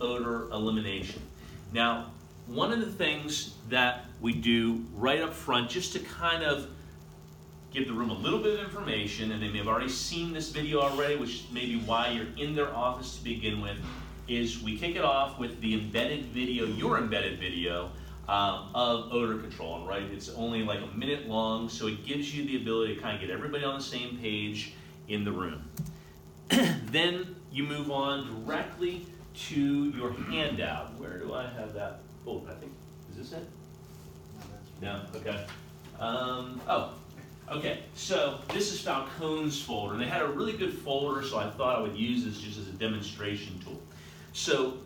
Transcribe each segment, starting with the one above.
odor elimination. Now, one of the things that we do right up front, just to kind of give the room a little bit of information, and they may have already seen this video already, which may be why you're in their office to begin with, is we kick it off with the embedded video, your embedded video of odor control, right? It's only like a minute long, so it gives you the ability to kind of get everybody on the same page in the room. Then you move on directly to your handout. Where do I have that? Oh, I think, is this it? No, okay. Okay, so this is Falcone's folder, and they had a really good folder, so I thought I would use this just as a demonstration tool. So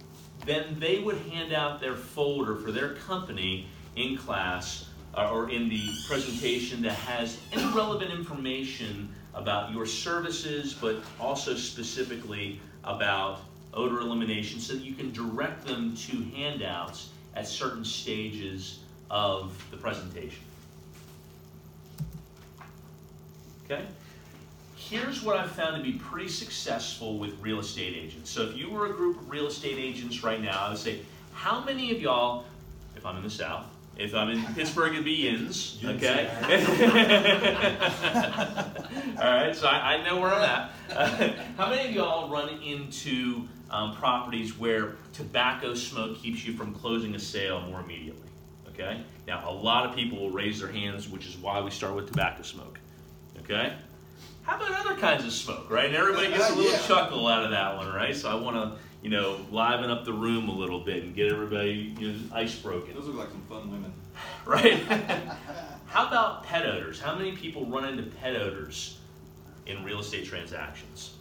then they would hand out their folder for their company in class or in the presentation that has any relevant information about your services, but also specifically about odor elimination, so that you can direct them to handouts at certain stages of the presentation. Okay? Here's what I've found to be pretty successful with real estate agents. So if you were a group of real estate agents right now, I would say, how many of y'all, if I'm in the South, if I'm in Pittsburgh, it'd be Yins, okay? All right, so I know where I'm at. How many of y'all run into properties where tobacco smoke keeps you from closing a sale more immediately, okay? Now, a lot of people will raise their hands, which is why we start with tobacco smoke, okay? How about other kinds of smoke, right? And everybody gets a little chuckle out of that one, right? So I want to, you know, liven up the room a little bit and get everybody, you know, ice broken. Those look like some fun women. Right? How about pet odors? How many people run into pet odors in real estate transactions?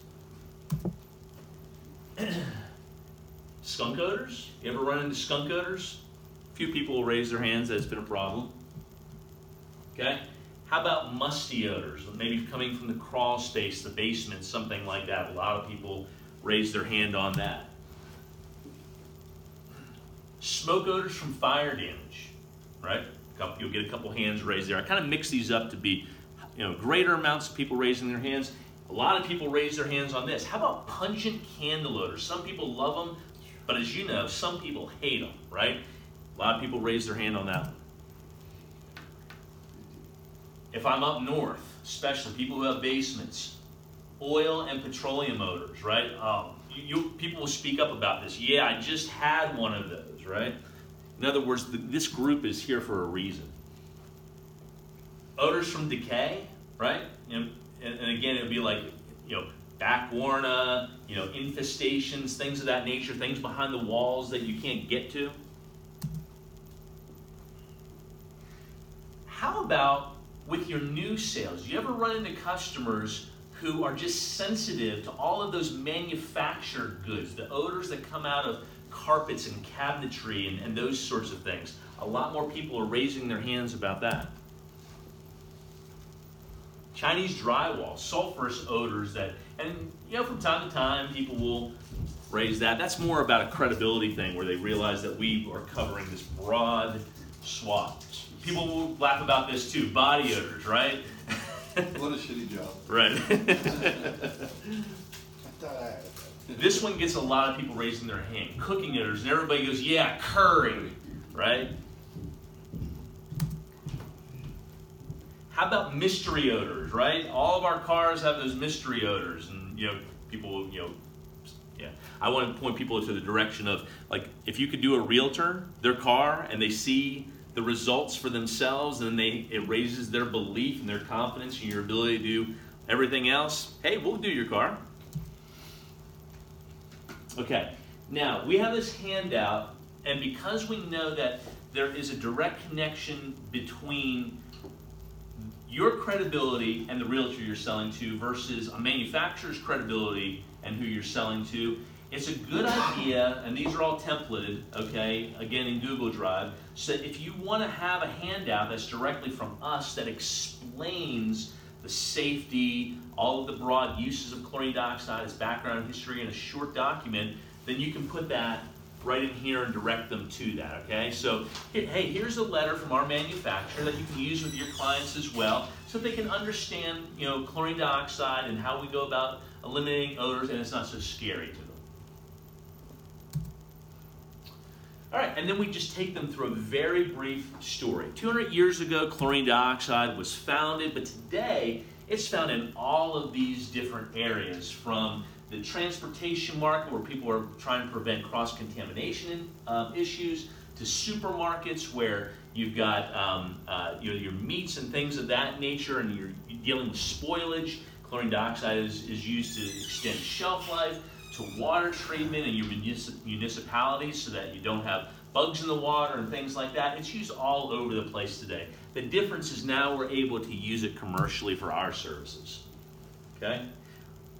Skunk odors? You ever run into skunk odors? A few people will raise their hands that it's been a problem. Okay? How about musty odors? Maybe coming from the crawl space, the basement, something like that. A lot of people raise their hand on that. Smoke odors from fire damage, right? You'll get a couple hands raised there. I kind of mix these up to be, you know, greater amounts of people raising their hands. A lot of people raise their hands on this. How about pungent candle odors? Some people love them, but as you know, some people hate them, right? A lot of people raise their hand on that one. If I'm up north, especially people who have basements, oil and petroleum odors, right? People will speak up about this. Yeah, I just had one of those, right? In other words, this group is here for a reason. Odors from decay, right? You know, and again, it would be like, you know, back warna, you know, infestations, things of that nature, things behind the walls that you can't get to. How about with your new sales? Do you ever run into customers who are just sensitive to all of those manufactured goods, the odors that come out of carpets and cabinetry and those sorts of things? A lot more people are raising their hands about that. Chinese drywall, sulfurous odors that, and you know, from time to time people will raise that. That's more about a credibility thing where they realize that we are covering this broad swath. People will laugh about this too, body odors, right? What a shitty job. Right. This one gets a lot of people raising their hand. Cooking odors, and everybody goes, yeah, curry, right? How about mystery odors, right? All of our cars have those mystery odors, and you know, people, you know, yeah. I want to point people to the direction of, like, if you could do a realtor, their car, and they see the results for themselves, and it raises their belief and their confidence in your ability to do everything else. Hey, we'll do your car. Okay, now we have this handout, and because we know that there is a direct connection between your credibility and the realtor you're selling to versus a manufacturer's credibility and who you're selling to, it's a good idea, and these are all templated, okay, again in Google Drive, so that if you want to have a handout that's directly from us that explains the safety, all of the broad uses of chlorine dioxide, its background history in a short document, then you can put that right in here and direct them to that, okay? So, hey, here's a letter from our manufacturer that you can use with your clients as well, so they can understand, you know, chlorine dioxide and how we go about eliminating odors, and it's not so scary to them. and then we just take them through a very brief story. 200 years ago, chlorine dioxide was founded, but today it's found in all of these different areas, from the transportation market where people are trying to prevent cross-contamination issues, to supermarkets where you've got your meats and things of that nature, and you're dealing with spoilage. Chlorine dioxide is used to extend shelf life, to water treatment in your municipalities so that you don't have bugs in the water and things like that. It's used all over the place today. The difference is now we're able to use it commercially for our services. Okay?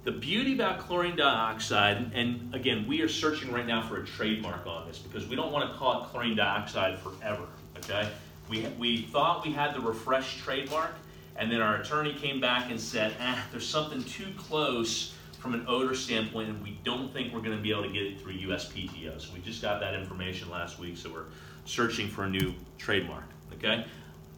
The beauty about chlorine dioxide, and again, we are searching right now for a trademark on this because we don't want to call it chlorine dioxide forever. Okay? We thought we had the refresh trademark, and then our attorney came back and said, there's something too close from an odor standpoint, and we don't think we're going to be able to get it through USPTO. So we just got that information last week, so we're searching for a new trademark. Okay?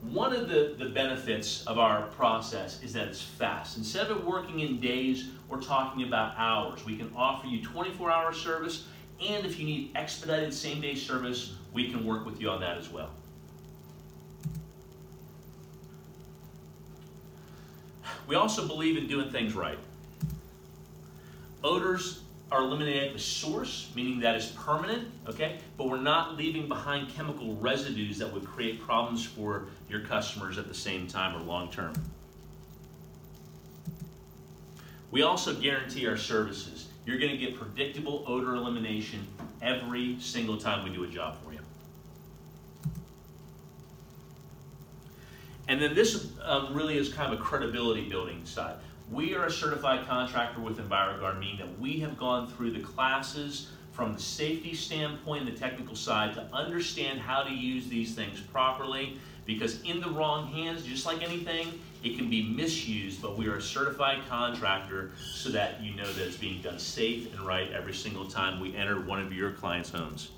One of the benefits of our process is that it's fast. Instead of working in days, we're talking about hours. We can offer you 24-hour service, and if you need expedited same-day service, we can work with you on that as well. We also believe in doing things right. Odors are eliminated at the source, meaning that is permanent, okay? But we're not leaving behind chemical residues that would create problems for your customers at the same time or long term. We also guarantee our services. You're going to get predictable odor elimination every single time we do a job for you. And then this really is kind of a credibility building side. We are a certified contractor with EnviroGuard, meaning that we have gone through the classes from the safety standpoint and the technical side to understand how to use these things properly, because in the wrong hands, just like anything, it can be misused, but we are a certified contractor so that you know that it's being done safe and right every single time we enter one of your clients' homes.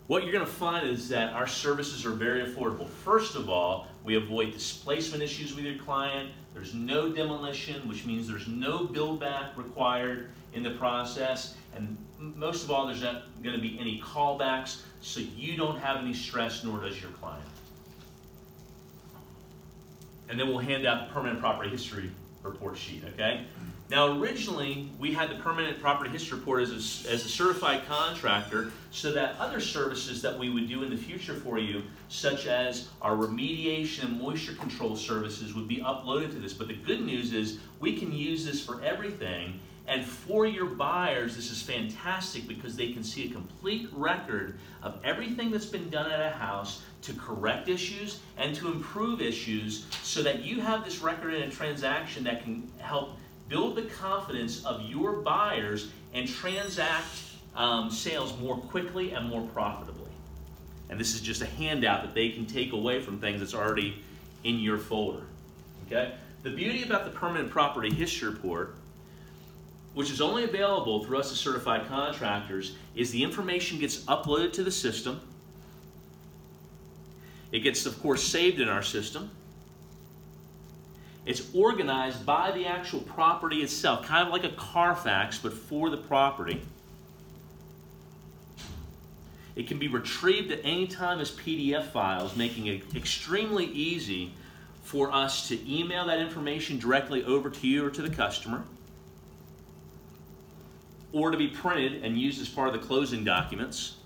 What you're going to find is that our services are very affordable. First of all, we avoid displacement issues with your client. There's no demolition, which means there's no build back required in the process. And most of all, there's not going to be any callbacks, so you don't have any stress, nor does your client. And then we'll hand out the permanent property history report sheet, okay? Now, originally, we had the permanent property history report as a certified contractor so that other services that we would do in the future for you, such as our remediation and moisture control services, would be uploaded to this. But the good news is we can use this for everything. And for your buyers, this is fantastic because they can see a complete record of everything that's been done at a house to correct issues and to improve issues, so that you have this record in a transaction that can help build the confidence of your buyers and transact sales more quickly and more profitably. And this is just a handout that they can take away from things that's already in your folder. Okay? The beauty about the permanent property history report, which is only available through us as certified contractors, is the information gets uploaded to the system. It gets, of course, saved in our system. It's organized by the actual property itself, kind of like a Carfax, but for the property. It can be retrieved at any time as PDF files, making it extremely easy for us to email that information directly over to you or to the customer, or to be printed and used as part of the closing documents.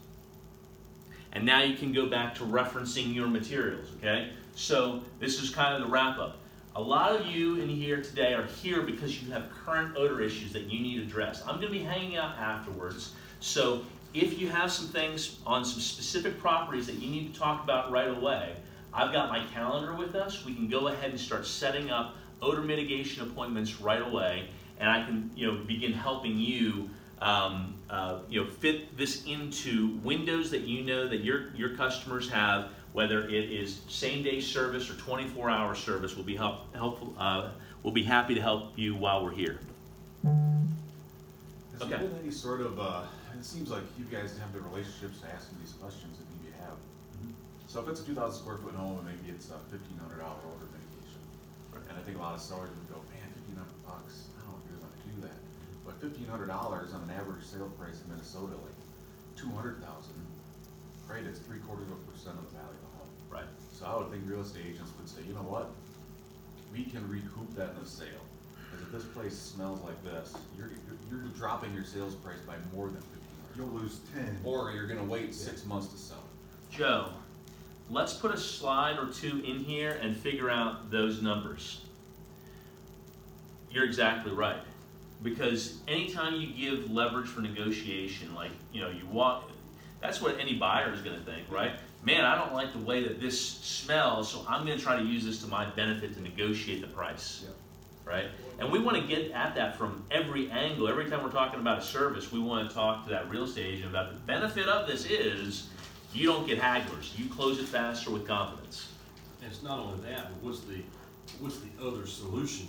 And now you can go back to referencing your materials, okay? So this is kind of the wrap-up. A lot of you in here today are here because you have current odor issues that you need addressed. I'm going to be hanging out afterwards, so if you have some things on some specific properties that you need to talk about right away, I've got my calendar with us. We can go ahead and start setting up odor mitigation appointments right away, and I can begin helping you fit this into windows that you know that your customers have. Whether it is same-day service or 24-hour service, we'll be helpful. We'll be happy to help you while we're here. Has there been any sort of, it seems like you guys have the relationships to asking these questions that maybe you have. So if it's a 2,000 square foot home and maybe it's a $1,500 order mitigation, and I think a lot of sellers would go, man, $1,500, I don't really want to do that. But $1,500 on an average sale price in Minnesota, like 200,000, right, it's 3/4% of the value of the home. Right. So I would think real estate agents would say, you know what, we can recoup that in a sale. Because if this place smells like this, you're dropping your sales price by more than 1,500. You'll lose 10. Or you're gonna wait 6 months to sell it. Joe, let's put a slide or two in here and figure out those numbers. You're exactly right. Because anytime you give leverage for negotiation, like, you know, you walk, that's what any buyer is going to think, right? Man, I don't like the way that this smells, so I'm going to try to use this to my benefit to negotiate the price, right? And we want to get at that from every angle. Every time we're talking about a service, we want to talk to that real estate agent about the benefit of this is you don't get hagglers. You close it faster with confidence. And it's not only that, but what's the other solution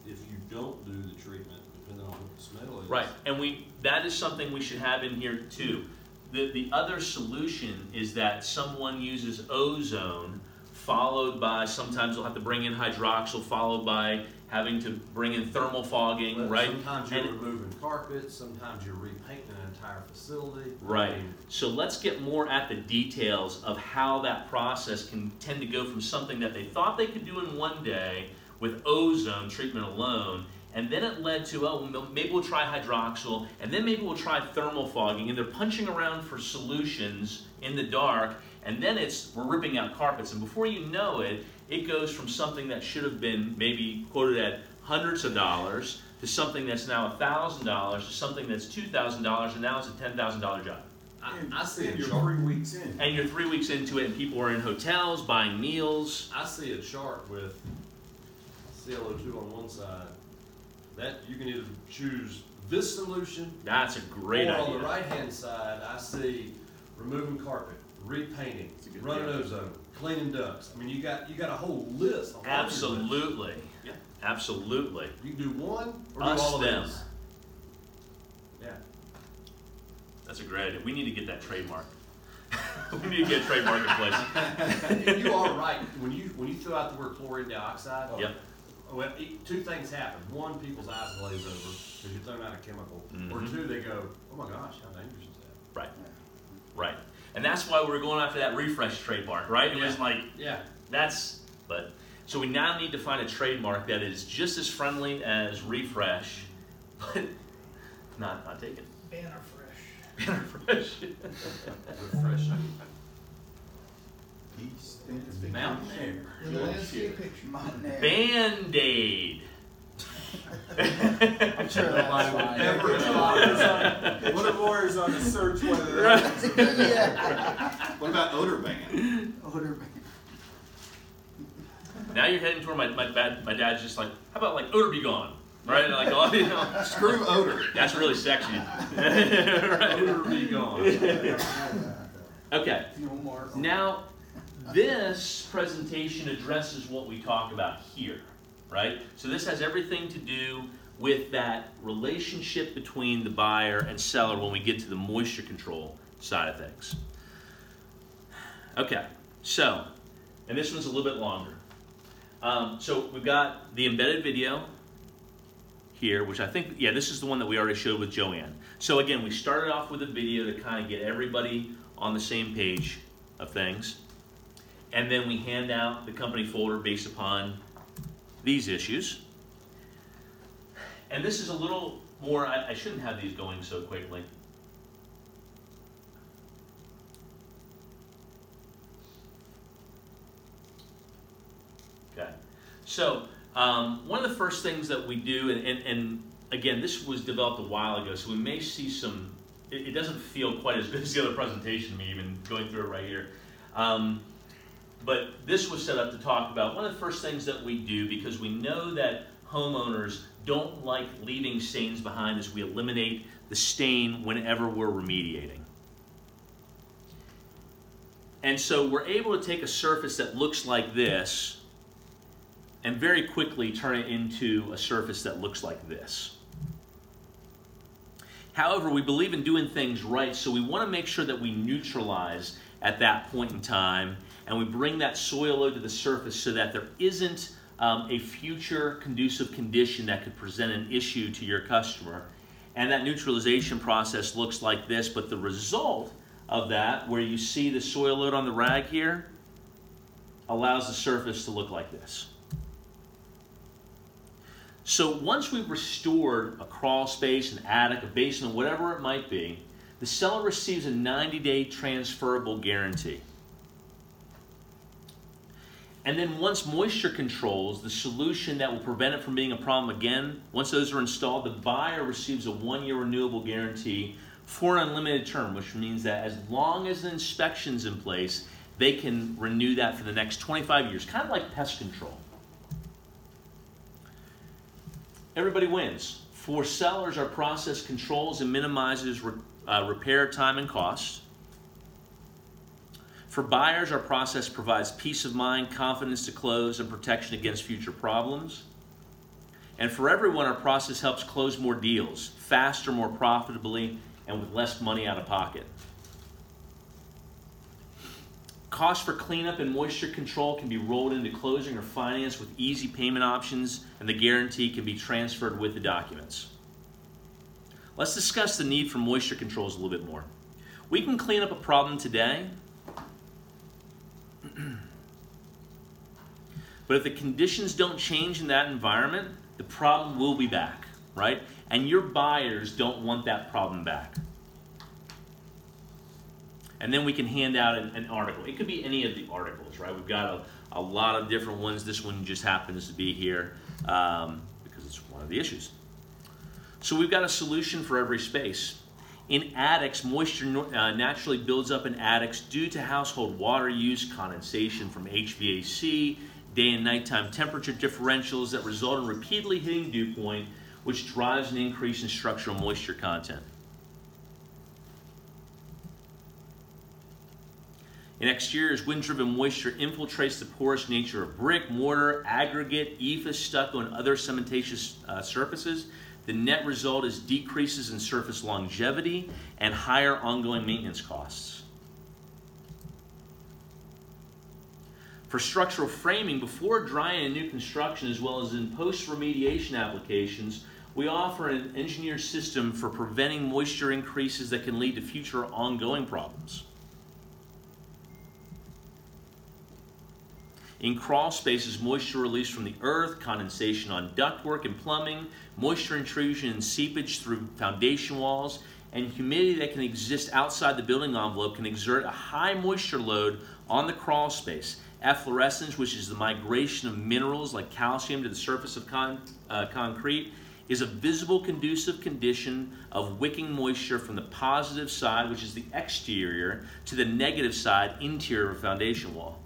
if you don't do the treatment, depending on what the smell is? Right, and that is something we should have in here too. The other solution is that someone uses ozone, followed by, sometimes they'll have to bring in hydroxyl, followed by having to bring in thermal fogging, Well, right? Sometimes you're removing carpets, sometimes you're repainting an entire facility. Right. So let's get more at the details of how that process can tend to go from something that they thought they could do in one day with ozone treatment alone, and then it led to, oh, maybe we'll try hydroxyl, and then maybe we'll try thermal fogging, and they're punching around for solutions in the dark, and then we're ripping out carpets, and before you know it, it goes from something that should have been maybe quoted at hundreds of dollars to something that's now $1,000 to something that's $2,000, and now it's a $10,000 job. I see a You're chart. 3 weeks in. And you're 3 weeks into it, and people are in hotels buying meals. I see a chart with ClO2 on one side. That you can either choose this solution, That's a great or idea. on the right-hand side, I see removing carpet, repainting, running ozone, cleaning ducts. I mean, you got a whole list. A laundry list. Absolutely. Yeah. Absolutely. You can do one or Us, do all of them. these. Yeah. That's a great idea. We need to get that trademark. We need to get a trademark in place. You are right. When you throw out the word chlorine dioxide, Yep. well, two things happen. One, people's eyes glaze over because you're throwing out a chemical. Or Mhm. two, they go, oh my gosh, how dangerous is that? Right. Right. And that's why we were going after that refresh trademark, right? It was like, Yeah. so we now need to find a trademark that is just as friendly as refresh, but not taken. Banner fresh. Banner fresh. Refreshing. Mountain Air. With a landscape picture. Mountain Air. Band-Aid. I'm sure that's fine. One of lawyers on the search whether Right. Yeah. What about Odor Ban? Odor ban. Now you're heading toward my dad's just like, how about like Odor be gone? Right? And like, oh, you know, Screw Odor. that's really sexy. Right? Odor be gone. Okay. No more. Now, this presentation addresses what we talk about here, right? So this has everything to do with that relationship between the buyer and seller when we get to the moisture control side of things. Okay, so, and this one's a little bit longer. So we've got the embedded video here, which I think, yeah, this is the one that we already showed with Joanne. So again, we started off with a video to kind of get everybody on the same page of things. And then we hand out the company folder based upon these issues. And this is a little more, I shouldn't have these going so quickly. Okay. So, one of the first things that we do, and again, this was developed a while ago, so we may see some, it doesn't feel quite as good as the other presentation to me, even going through it right here. But this was set up to talk about one of the first things that we do, because we know that homeowners don't like leaving stains behind, is we eliminate the stain whenever we're remediating. And so we're able to take a surface that looks like this and very quickly turn it into a surface that looks like this. However, we believe in doing things right, so we want to make sure that we neutralize at that point in time, and we bring that soil load to the surface so that there isn't a future conducive condition that could present an issue to your customer. And that neutralization process looks like this, but the result of that, where you see the soil load on the rag here, allows the surface to look like this. So once we've restored a crawl space, an attic, a basement, whatever it might be, the seller receives a 90-day transferable guarantee. And then once moisture controls, the solution that will prevent it from being a problem again, once those are installed, the buyer receives a 1-year renewable guarantee for an unlimited term, which means that as long as the inspection's in place, they can renew that for the next 25 years, kind of like pest control. Everybody wins. For sellers, our process controls and minimizes repair time and cost. For buyers, our process provides peace of mind, confidence to close, and protection against future problems. And for everyone, our process helps close more deals, faster, more profitably, and with less money out of pocket. Costs for cleanup and moisture control can be rolled into closing or financed with easy payment options, and the guarantee can be transferred with the documents. Let's discuss the need for moisture controls a little bit more. We can clean up a problem today, but if the conditions don't change in that environment, the problem will be back, right? And your buyers don't want that problem back. And then we can hand out an article. It could be any of the articles, right? We've got a lot of different ones. This one just happens to be here because it's one of the issues. So we've got a solution for every space. In attics, moisture naturally builds up in attics due to household water use, condensation from HVAC, day and nighttime temperature differentials that result in repeatedly hitting dew point, which drives an increase in structural moisture content. In exteriors, wind-driven moisture infiltrates the porous nature of brick, mortar, aggregate, EIFS, stucco, and other cementitious surfaces. The net result is decreases in surface longevity and higher ongoing maintenance costs. For structural framing, before drying in new construction as well as in post-remediation applications, we offer an engineered system for preventing moisture increases that can lead to future ongoing problems. In crawl spaces, moisture released from the earth, condensation on ductwork and plumbing, moisture intrusion and seepage through foundation walls, and humidity that can exist outside the building envelope can exert a high moisture load on the crawl space. Efflorescence, which is the migration of minerals like calcium to the surface of concrete, is a visible conducive condition of wicking moisture from the positive side, which is the exterior, to the negative side, interior of foundation wall.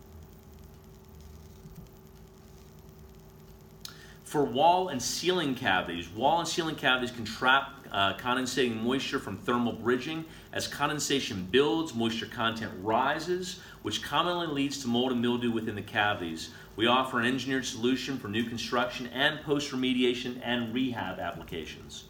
For wall and ceiling cavities can trap condensating moisture from thermal bridging. As condensation builds, moisture content rises, which commonly leads to mold and mildew within the cavities. We offer an engineered solution for new construction and post-remediation and rehab applications.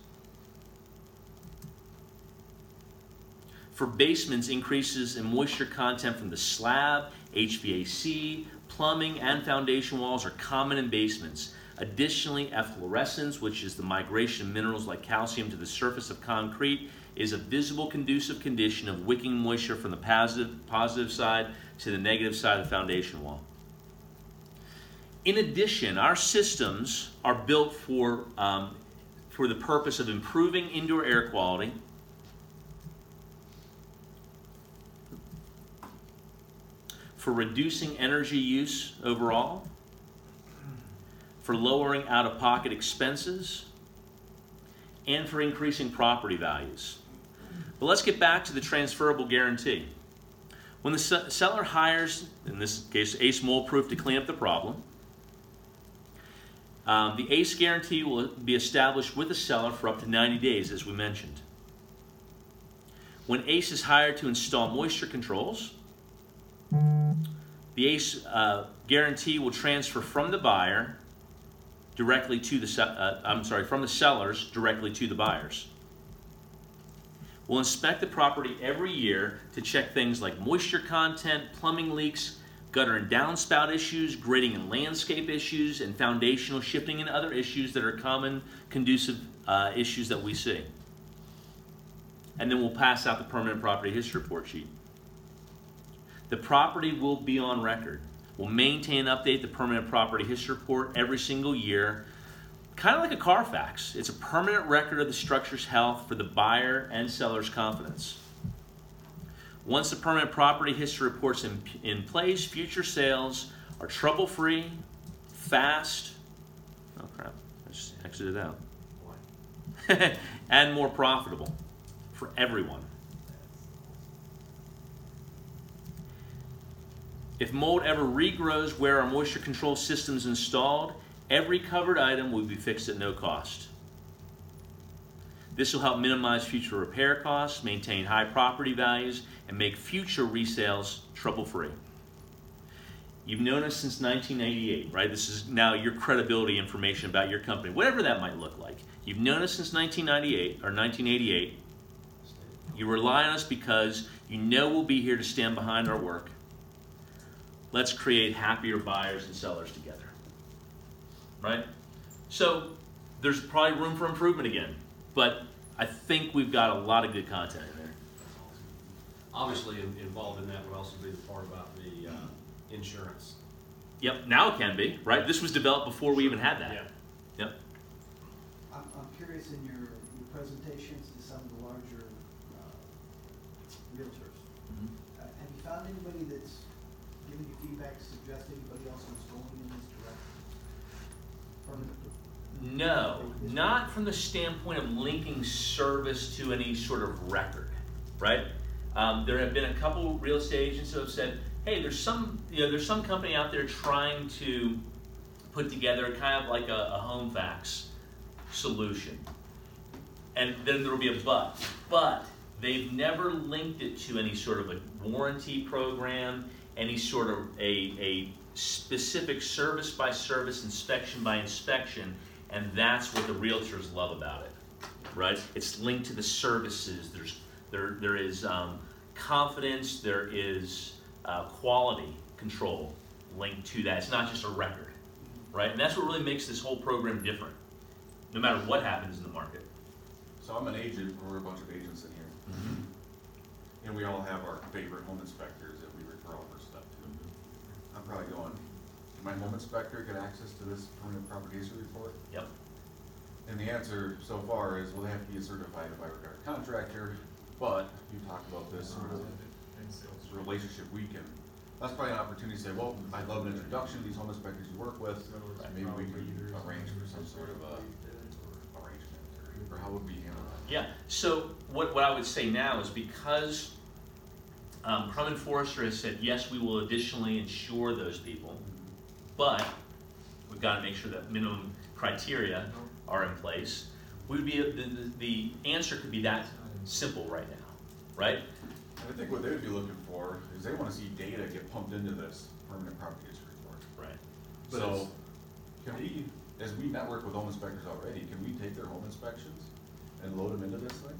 For basements, increases in moisture content from the slab, HVAC, plumbing, and foundation walls are common in basements. Additionally, efflorescence, which is the migration of minerals like calcium to the surface of concrete, is a visible conducive condition of wicking moisture from the positive side to the negative side of the foundation wall. In addition, our systems are built for the purpose of improving indoor air quality, for reducing energy use overall, for lowering out-of-pocket expenses, and for increasing property values. But let's get back to the transferable guarantee. When the seller hires, in this case, Ace Mold Proof to clean up the problem, the ACE guarantee will be established with the seller for up to 90 days, as we mentioned. When Ace is hired to install moisture controls, the ACE guarantee will transfer from the buyer directly to the from the sellers directly to the buyers. We'll inspect the property every year to check things like moisture content, plumbing leaks, gutter and downspout issues, grading and landscape issues, and foundational shifting and other issues that are common conducive issues that we see. And then we'll pass out the permanent property history report sheet. The property will be on record. We'll maintain and update the permanent property history report every single year, kind of like a Carfax. It's a permanent record of the structure's health for the buyer and seller's confidence. Once the permanent property history report's in place, future sales are trouble-free, fast, oh crap, I just exited out, and more profitable for everyone. If mold ever regrows where our moisture control system is installed, every covered item will be fixed at no cost. This will help minimize future repair costs, maintain high property values, and make future resales trouble-free. You've known us since 1988, right? This is now your credibility information about your company, whatever that might look like. You've known us since 1998 or 1988. You rely on us because you know we'll be here to stand behind our work. Let's create happier buyers and sellers together, right? So there's probably room for improvement again, but I think we've got a lot of good content in there. Obviously, involved in that would also be the part about the insurance. Yep, now it can be, right? This was developed before we even had that. Yeah. Yep. I'm curious in your presentations to some of the larger realtors. Have you found anybody that's giving you feedback, suggest anybody else who's going in this direction? No, not from the standpoint of linking service to any sort of record, right? There have been a couple real estate agents who have said, hey, there's some company out there trying to put together kind of like a home fax solution. And then there'll be a but they've never linked it to any sort of a warranty program, any sort of a specific service by service, inspection by inspection, and that's what the realtors love about it, right? It's linked to the services. There is confidence, there is quality control linked to that. It's not just a record, right? And that's what really makes this whole program different, no matter what happens in the market. So I'm an agent, we're a bunch of agents in here. Mm-hmm. And we all have our favorite home inspectors that we refer all our stuff to. I'm probably going, can my home inspector get access to this permanent property history report? Yep. And the answer so far is, well, they have to be certified by a contractor, but you talked about this sort of relationship weekend. That's probably an opportunity to say, well, I'd love an introduction to these home inspectors you work with, and maybe we could arrange for some sort of arrangement, or how would we handle that? Yeah, so what I would say now is because Crum and Forrester has said, yes, we will additionally insure those people, but we've got to make sure that minimum criteria are in place. We would be the answer could be that simple right now, right? And I think what they would be looking for is they want to see data get pumped into this permanent property history report. Right. So, can we, as we network with home inspectors already, can we take their home inspections and load them into this thing?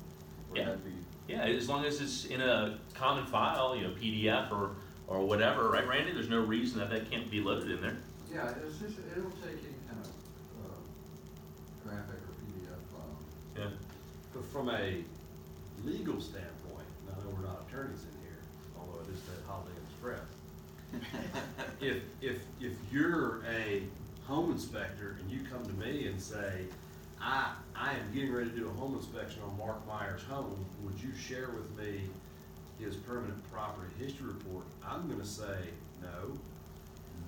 Would Yeah. that be? Yeah, as long as it's in a common file, PDF or whatever, right, Randy? There's no reason that can't be loaded in there. Yeah, it'll take any kind of graphic or PDF file. Yeah. But from a legal standpoint, I know we're not attorneys in here, although it is the Holiday Express. If you're a home inspector and you come to me and say, I am getting ready to do a home inspection on Mark Meyer's home, would you share with me his permanent property history report? I'm gonna say, no.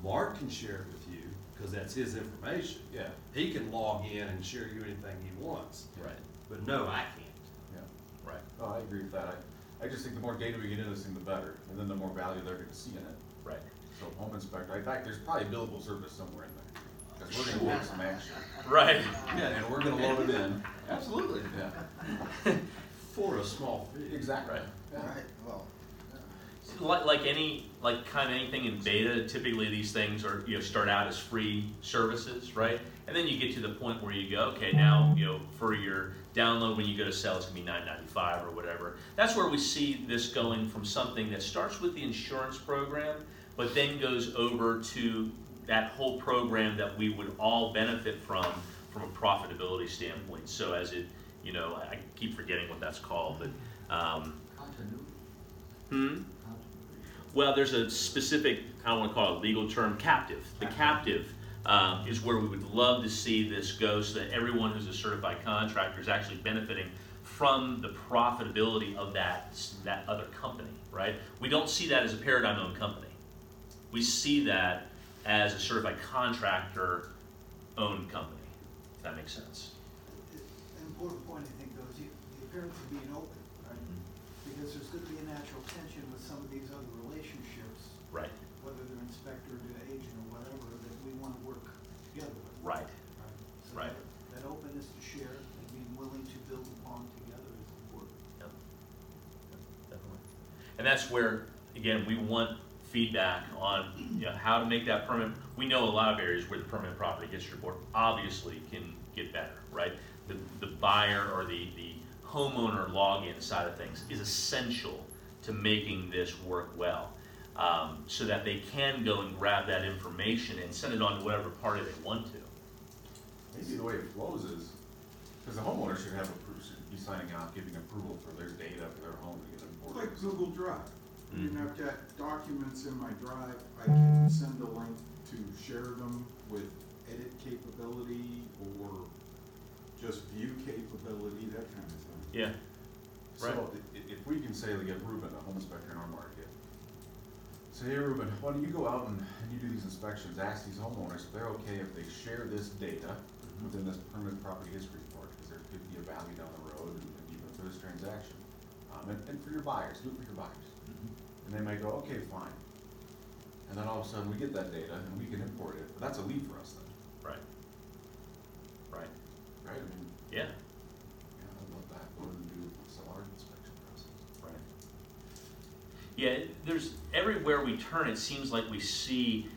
Mark can share it with you, because that's his information. Yeah. He can log in and share you anything he wants. Right. But no, I can't. Yeah. Right. Oh, I agree with that. I just think the more data we get into this thing, the better, and then the more value they're gonna see in it. Right. So home inspector, in fact, there's probably billable service somewhere in there, because we're gonna take some action. Right. Yeah, and we're gonna load it in. Absolutely. Yeah. For a small fee. Exactly. Right. Yeah. All right, well, Like kind of anything in beta, typically these things are start out as free services, right? And then you get to the point where you go, okay, now for your download when you go to sell, it's gonna be $9.95 or whatever. That's where we see this going from something that starts with the insurance program, but then goes over to that whole program that we would all benefit from a profitability standpoint. So as it, you know, I keep forgetting what that's called, but Continuity. hmm? Continuity. Well, there's a specific, I don't want to call it a legal term, captive. The captive is where we would love to see this go, so that everyone who's a certified contractor is actually benefiting from the profitability of that other company, right? We don't see that as a paradigm-owned company. We see that as a certified contractor-owned company, if that makes sense. An important point, I think, though, is the appearance of being open, right? Because there's going to be a natural tension with some of these other relationships, Right, whether they're inspector to agent or whatever, that we want to work together with. right, So right. that openness to share and being willing to build upon together is important. Yep. Definitely. And that's where, again, we want feedback on, you know, how to make that permanent. We know a lot of areas where the permanent property history report obviously can get better, right? The buyer or the homeowner login side of things is essential to making this work well, so that they can go and grab that information and send it on to whatever party they want to. Maybe the way it flows is, because the homeowner should should be signing out, giving approval for their data for their home to get imported. Like Google Drive. I mean, Mhm. I've got documents in my drive, I can send a link to share them with edit capability or just view capability, that kind of thing. Yeah. Right. So if we can say, like, get Ruben, a home inspector in our market, say, hey Ruben, why don't you go out and you do these inspections, ask these homeowners if they're okay if they share this data within this permanent property history report, because there could be a value down the road and even for this transaction. And for your buyers, do it for your buyers. And they might go, okay, fine. And then all of a sudden we get that data and we can import it, but that's a lead for us then, Right. Right. right? I mean, Yeah. yeah, I love that, what do we do with our inspection process? Right. Yeah, there's, everywhere we turn, it seems like we see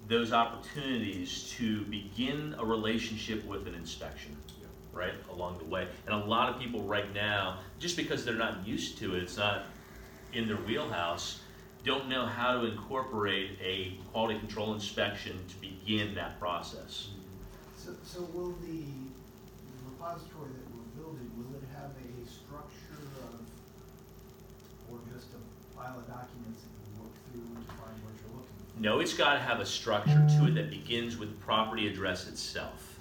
those opportunities to begin a relationship with an inspection, Yeah. right, along the way. And a lot of people right now, just because they're not used to it, it's not in their wheelhouse, don't know how to incorporate a quality control inspection to begin that process. So will the repository that we're building, will it have a structure of, or just a pile of documents that you look through to find what you're looking for? No, it's got to have a structure to it that begins with the property address itself.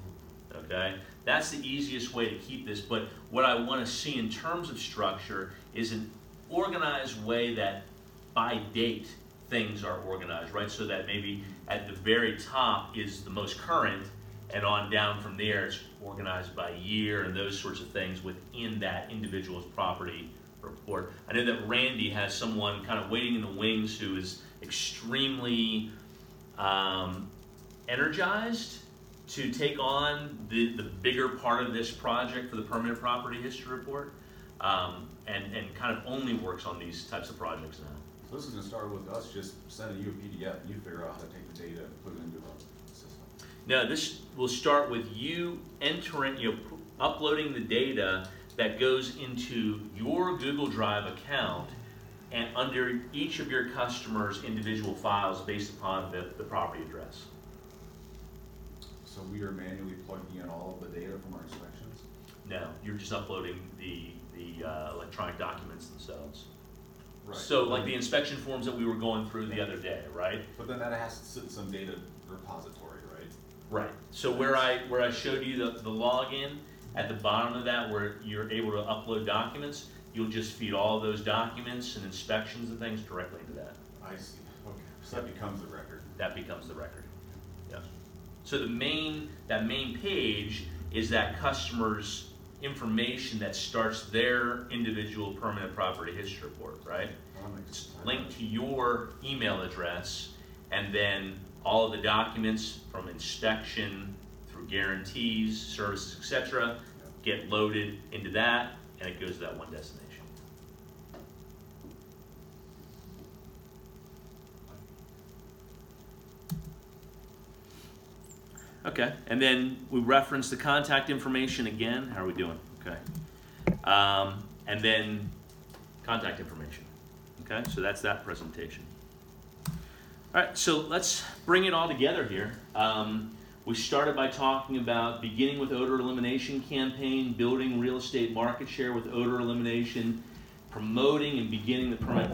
Okay? That's the easiest way to keep this, but what I want to see in terms of structure is an organized way that by date things are organized, right? So that maybe at the very top is the most current, and on down from there it's organized by year and those sorts of things within that individual's property report. I know that Randy has someone kind of waiting in the wings who is extremely energized to take on the bigger part of this project for the permanent property history report, and kind of only works on these types of projects now. So this is gonna start with us just sending you a PDF and you figure out how to take the data and put it into a system. Now, this will start with you entering, uploading the data that goes into your Google Drive account and under each of your customers' individual files based upon the property address. So we are manually plugging in all of the data from our inspections? No, you're just uploading the electronic documents themselves. Right. So like the inspection forms that we were going through the other day, right? But then that has to sit in some data repository, right? Right. So where I showed you the login, at the bottom of that where you're able to upload documents, you'll just feed all of those documents and inspections and things directly into that. I see, okay, so that becomes the record. That becomes the record. Yeah. So that main page is that customer's information that starts their individual permanent property history report, right? It's linked to your email address, and then all of the documents from inspection through guarantees, services, etc., get loaded into that, and it goes to that one destination. Okay, and then we reference the contact information again. How are we doing? Okay. And then contact information. Okay, so that's that presentation. All right, so let's bring it all together here. We started by talking about beginning with odor elimination campaign, building real estate market share with odor elimination, promoting and beginning the permanent